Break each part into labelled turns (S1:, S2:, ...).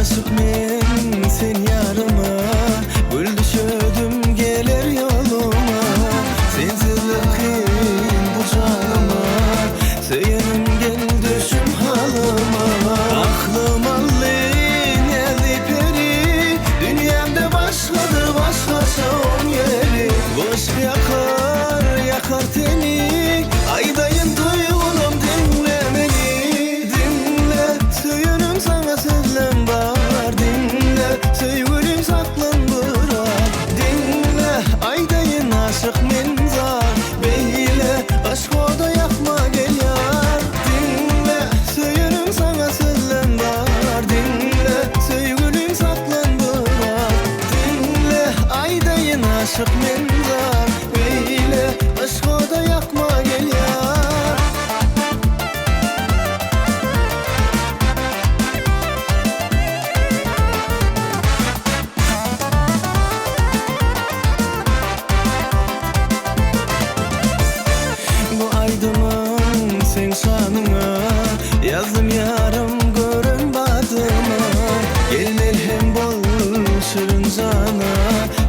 S1: aşık men sen yarıma, gül düşürdüm gelir yoluma. Sensizlik kıyın bu canıma, söylenim gel düşüm halıma. Aklım allin elli peri, dünyamda başkadır başkası on yeri. Boş yakar yakar teni, aydayın duyğunum dinle beni. Dinle söyünüm sana sözlem var, dinle sevgilim saklan bırak. Dinle aydayın aşık men zar, beyle aşk oda yakma gel yar. Dinle söyünüm sana sözlem var, dinle sevgilim saklan bırak. Dinle aydayın aşık men zar, beyle aşk oda yakma gel yar. Bu aydımın sen şanına, yazdım yarım görün badıma. Gelmel hem bol şırın cana,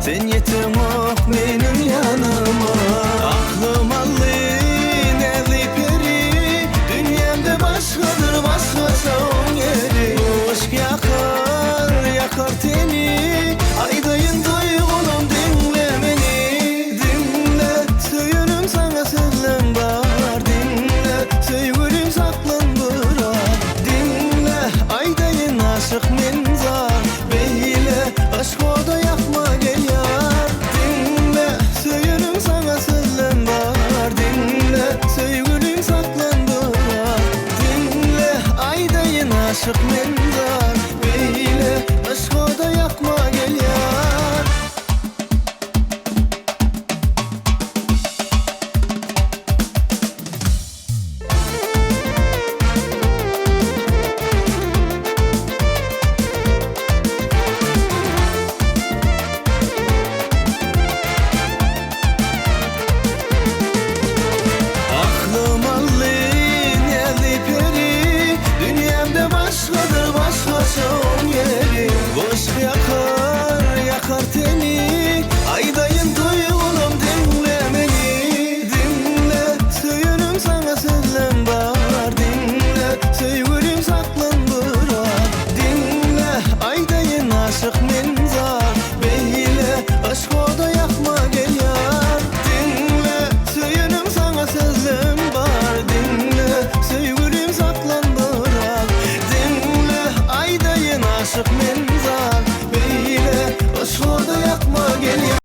S1: sen yetim ok benim yanıma. Aklım allin elli peri, dünyamda başkadır başkası on yeri. Aşk yakar yakar teni, aydayın duyğunum dinle beni. Dinle söyünüm sana sözlem var, dinle sevgilim saklan bırak. Dinle aydayın aşık men zar, beyle aşk oda yakma gel yar. Dinle söyünüm sana sözlem var, dinle sevgilim saklan bırak. Dinle aydayın aşık men zar, beyle aşk oda yakma gel yar. Aklım allin elli peri, dünyamda başkadır başkası on yeri. Boş yakar yakar teni, aydayın duyğunum dinle beni. Dinle söyünüm sana sözlem var, dinle sevgilim saklan bırak. Dinle aydayın aşık men zar, beyle aşk oda yakma gel yar. Dinle söyünüm sana sözlem var, dinle sevgilim saklan bırak. Dinle aydayın aşık men